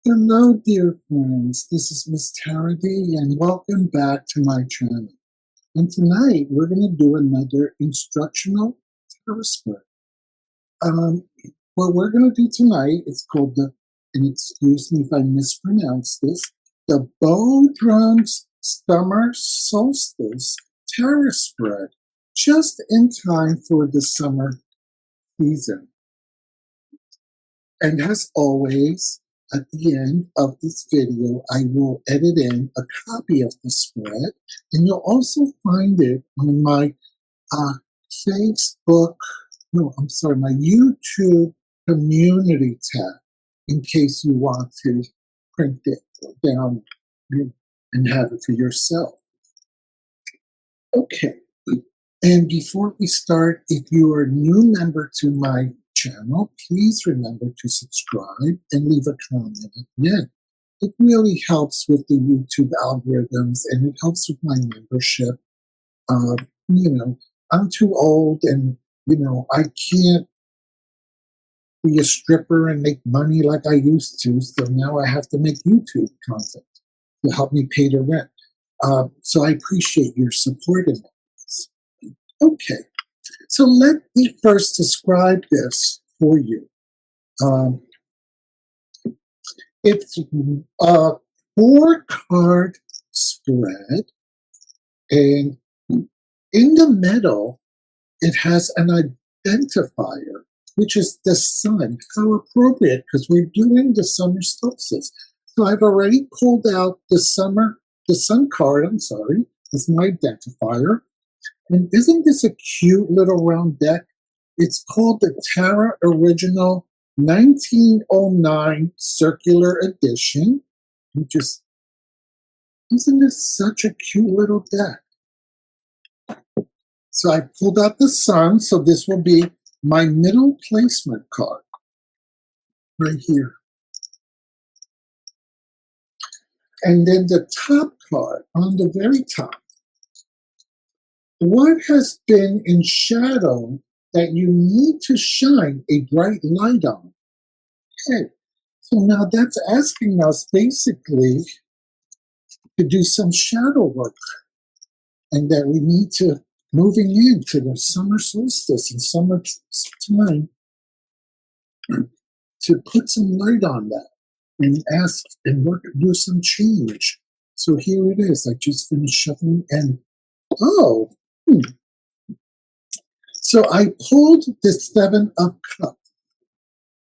Hello, dear friends. This is Miss Tarady, and welcome back to my channel. And tonight, we're going to do another instructional tarot spread. What we're going to do tonight is called and excuse me if I mispronounce this, the Bodhran Summer Solstice Tarot Spread, just in time for the summer season. And as always, at the end of this video, I will edit in a copy of the spread, and you'll also find it on my my YouTube community tab, in case you want to print it down and have it for yourself. Okay, and before we start, if you are a new member to my channel, please remember to subscribe and leave a comment at the end. It really helps with the YouTube algorithms, and it helps with my membership. I'm too old, and I can't be a stripper and make money like I used to, so now I have to make YouTube content to help me pay the rent. So I appreciate your support in this. Okay. So let me first describe this for you. It's a 4-card spread, and in the middle, it has an identifier, which is the sun. How appropriate, because we're doing the summer solstice. So I've already pulled out the sun card, as my identifier. And isn't this a cute little round deck? It's called the Tarot Original 1909 Circular Edition. Isn't this such a cute little deck? So I pulled out the sun, so this will be my middle placement card right here. And then the top card on the very top. What has been in shadow that you need to shine a bright light on? Okay, so now that's asking us basically to do some shadow work, and that we need to, moving into the summer solstice and summer time, to put some light on that and ask and work, do some change. So here it is. I just finished shuffling, and so I pulled the 7 of Cups.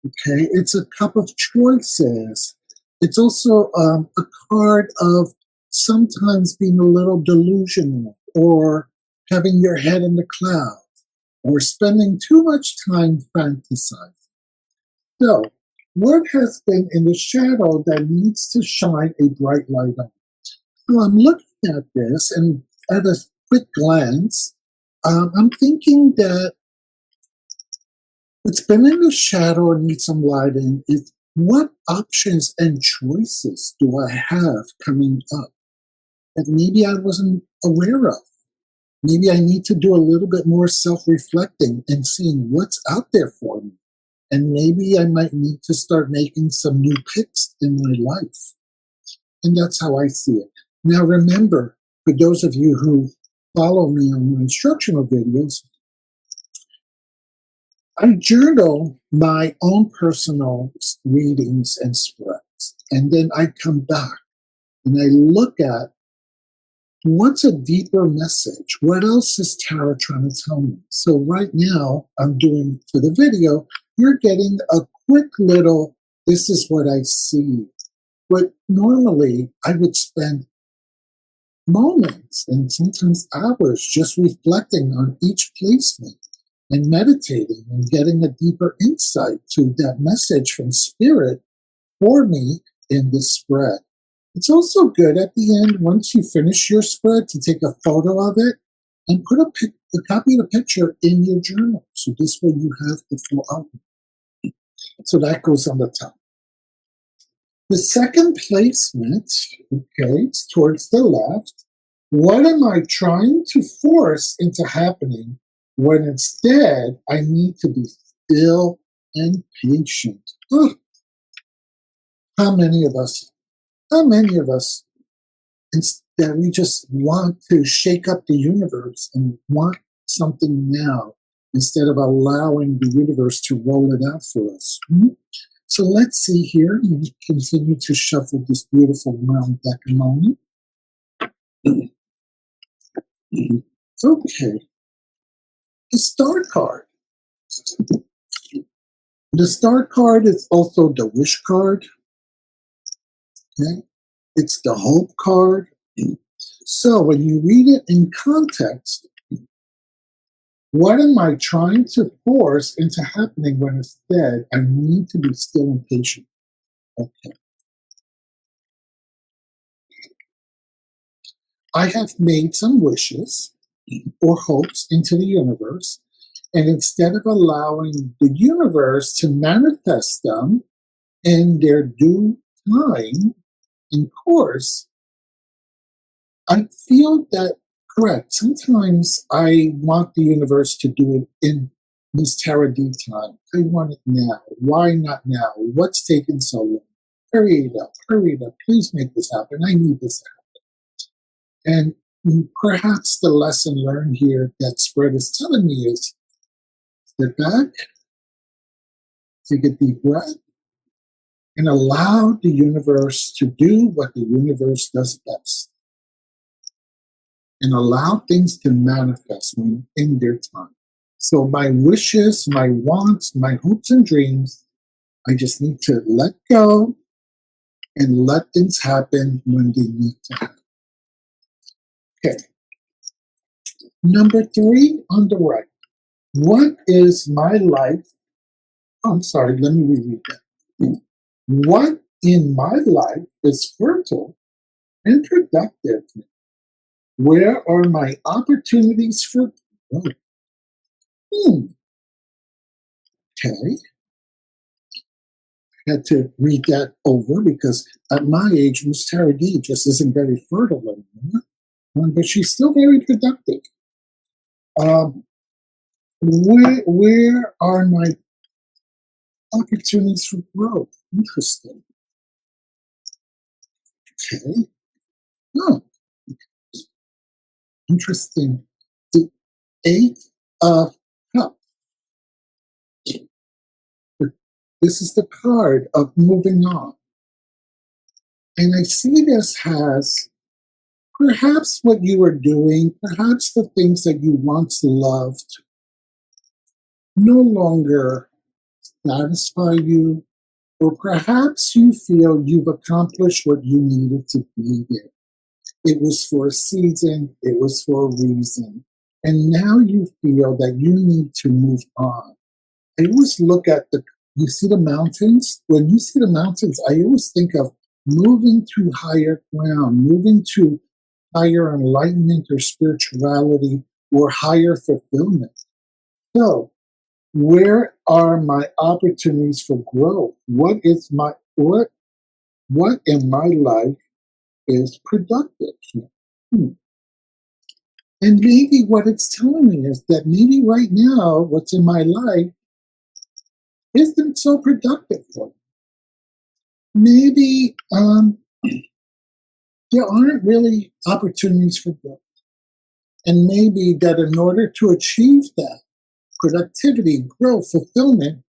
Okay, it's a cup of choices. It's also a card of sometimes being a little delusional, or having your head in the clouds, or spending too much time fantasizing. So, what has been in the shadow that needs to shine a bright light on? So I'm looking at this, and at a quick glance, I'm thinking that it's been in the shadow and needs some lighting. What options and choices do I have coming up that maybe I wasn't aware of? Maybe I need to do a little bit more self-reflecting and seeing what's out there for me. And maybe I might need to start making some new picks in my life. And that's how I see it. Now remember, for those of you who follow me on my instructional videos, I journal my own personal readings and spreads, and then I come back and I look at what's a deeper message. What else is Tarot trying to tell me? So right now, I'm doing, for the video, you're getting a quick little, this is what I see. But normally, I would spend moments and sometimes hours just reflecting on each placement and meditating and getting a deeper insight to that message from Spirit for me in this spread. It's also good at the end, once you finish your spread, to take a photo of it and put a copy of the picture in your journal. So this way you have the full outline. So that goes on the top. The second placement, okay, it's towards the left. What am I trying to force into happening when instead I need to be still and patient? How many of us, how many of us, instead, we just want to shake up the universe and want something now instead of allowing the universe to roll it out for us? So let's see here. We continue to shuffle this beautiful round deck a moment. Okay. The Star card. The Star card is also the Wish card. Okay. It's the Hope card. So when you read it in context, what am I trying to force into happening when instead I need to be still and patient? Okay. I have made some wishes or hopes into the universe, and instead of allowing the universe to manifest them in their due time and course, I feel that, correct, sometimes I want the universe to do it in this Terra D time. I want it now. Why not now? What's taking so long? Hurry it up, hurry it up. Please make this happen. I need this to happen. And perhaps the lesson learned here that Spread is telling me is step back, take a deep breath, and allow the universe to do what the universe does best. And allow things to manifest when in their time. So my wishes, my wants, my hopes and dreams, I just need to let go and let things happen when they need to happen. Okay. Number 3 on the right. What is my life? Oh, I'm sorry, let me reread that. What in my life is fertile and productive? Where are my opportunities for growth? Okay. Had to read that over because at my age, Miss Tara D just isn't very fertile anymore, but she's still very productive. Where are my opportunities for growth? Interesting. Okay. Oh, interesting. The 8 of Cups. This is the card of moving on. And I see this as perhaps what you were doing, perhaps the things that you once loved no longer satisfy you, or perhaps you feel you've accomplished what you needed to be there. It was for a season, it was for a reason, and now you feel that you need to move on. I always look at you see the mountains? When you see the mountains, I always think of moving to higher ground, moving to higher enlightenment or spirituality or higher fulfillment. So, where are my opportunities for growth? What in my life is productive? Hmm. And maybe what it's telling me is that maybe right now what's in my life isn't so productive for me. Maybe there aren't really opportunities for growth. And maybe that in order to achieve that productivity, growth, fulfillment,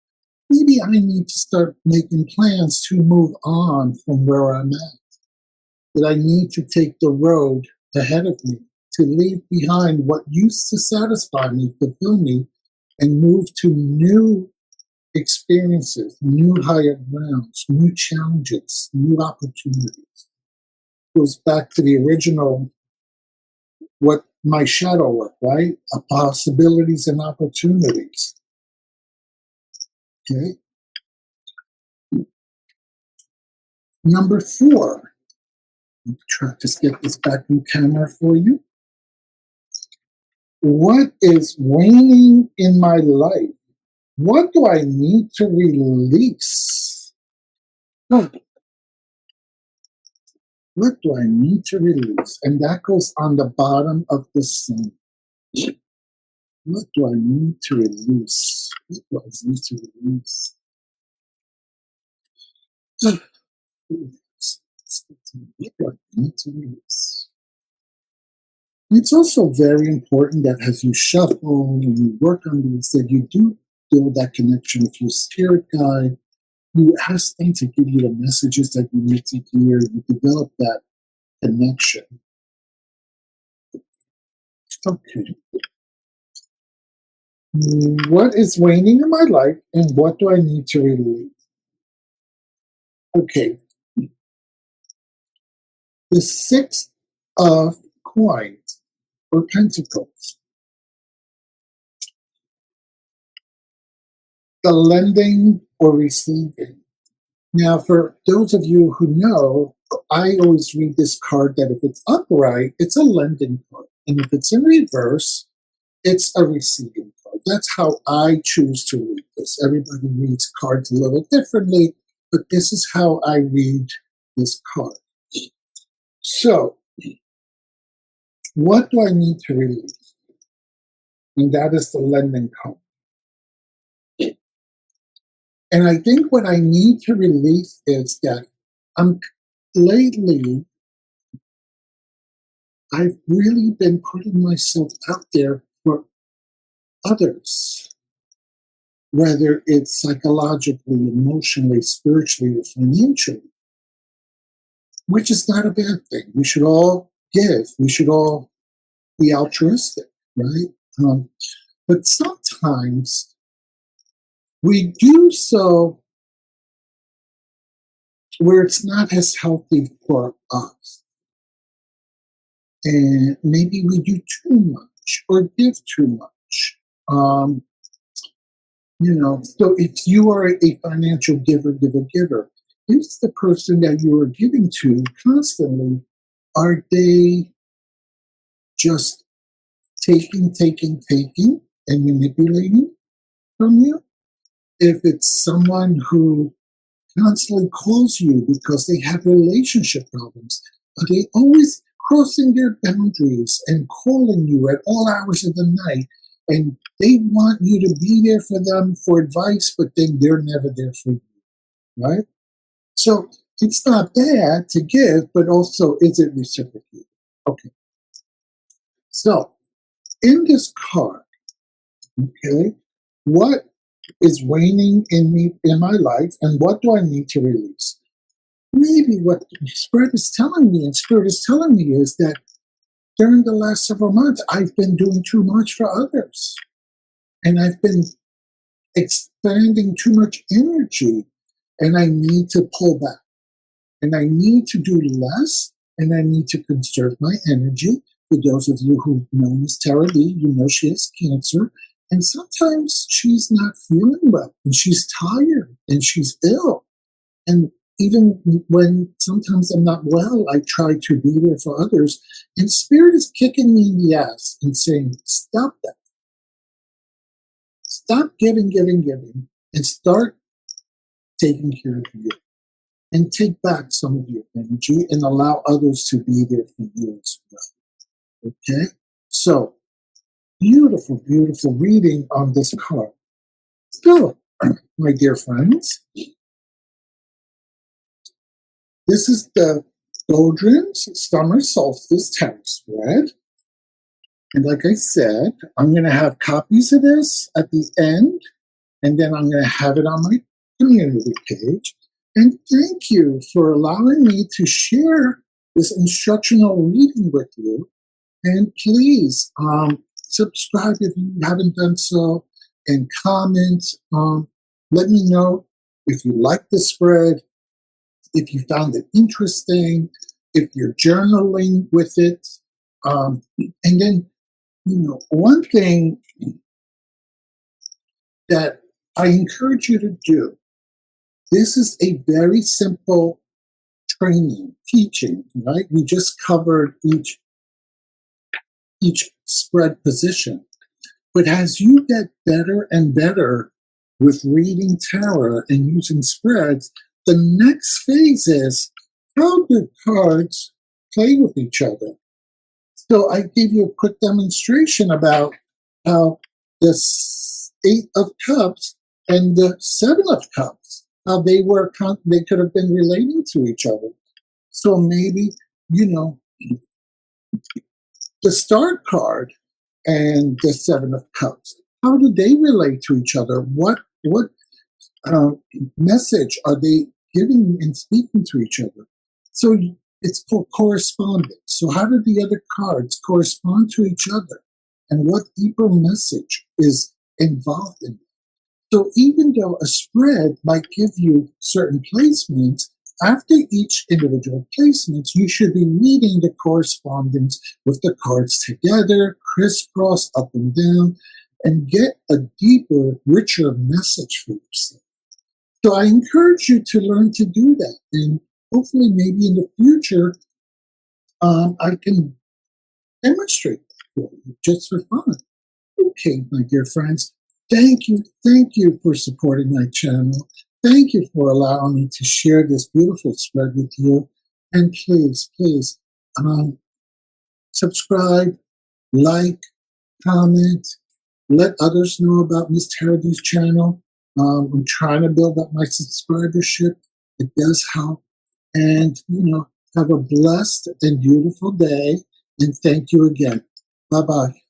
maybe I need to start making plans to move on from where I'm at. That I need to take the road ahead of me, to leave behind what used to satisfy me, fulfill me, and move to new experiences, new higher grounds, new challenges, new opportunities. Goes back to the original, what my shadow work, right? Possibilities and opportunities. Okay. Number 4. Try to just get this back in camera for you. What is waning in my life? What do I need to release? What do I need to release? And that goes on the bottom of the sun. What do I need to release? What do I need to release? It's also very important that as you shuffle and you work on these, that you do build that connection with your spirit guide. You ask them to give you the messages that you need to hear. You develop that connection. Okay. What is waning in my life and what do I need to release? Okay. The Six of Coins or Pentacles. The lending or receiving. Now, for those of you who know, I always read this card that if it's upright, it's a lending card. And if it's in reverse, it's a receiving card. That's how I choose to read this. Everybody reads cards a little differently, but this is how I read this card. So, what do I need to release? And that is the lending card. And I think what I need to release is that lately, I've really been putting myself out there for others, whether it's psychologically, emotionally, spiritually, or financially, which is not a bad thing. We should all give. We should all be altruistic, right? But sometimes we do so where it's not as healthy for us. And maybe we do too much or give too much. So if you are a financial giver, is the person that you are giving to constantly, are they just taking, and manipulating from you? If it's someone who constantly calls you because they have relationship problems, are they always crossing their boundaries and calling you at all hours of the night? And they want you to be there for them for advice, but then they're never there for you, right? So it's not bad to give, but also is it reciprocated? Okay. So in this card, okay, what is waning in my life, and what do I need to release? Maybe what Spirit is telling me, is that during the last several months, I've been doing too much for others. And I've been expending too much energy, and I need to pull back. And I need to do less, and I need to conserve my energy. For those of you who know Miss Tara Lee, you know she has cancer. And sometimes she's not feeling well, and she's tired, and she's ill. And even when sometimes I'm not well, I try to be there for others. And Spirit is kicking me in the ass and saying, stop that. Stop giving, and start taking care of you. And take back some of your energy and allow others to be there for you as well. Okay? So, beautiful, beautiful reading on this card. So, my dear friends, this is the Bodhran's Summer Solstice Tarot spread. And like I said, I'm going to have copies of this at the end, and then I'm going to have it on my community page. And thank you for allowing me to share this instructional reading with you. And please subscribe if you haven't done so, and comment. Let me know if you like the spread, if you found it interesting, if you're journaling with it. And then, one thing that I encourage you to do, this is a very simple teaching, right? We just covered each spread position. But as you get better and better with reading tarot and using spreads, the next phase is how do cards play with each other? So I gave you a quick demonstration about how the Eight of Cups and the Seven of Cups how they could have been relating to each other. So maybe, you know, the Star card and the Seven of Cups, how do they relate to each other? What um, message are they giving and speaking to each other? So it's called correspondence. So how do the other cards correspond to each other? And what deeper message is involved in it? So even though a spread might give you certain placements, after each individual placement, you should be reading the correspondence with the cards together, crisscross, up and down, and get a deeper, richer message for yourself. So I encourage you to learn to do that. And hopefully, maybe in the future, I can demonstrate that for you just for fun. Okay, my dear friends, thank you for supporting my channel. Thank you for allowing me to share this beautiful spread with you. And please, um, subscribe, like, comment, let others know about Miss Teradi's channel. I'm trying to build up my subscribership. It does help. And, have a blessed and beautiful day. And thank you again. Bye bye.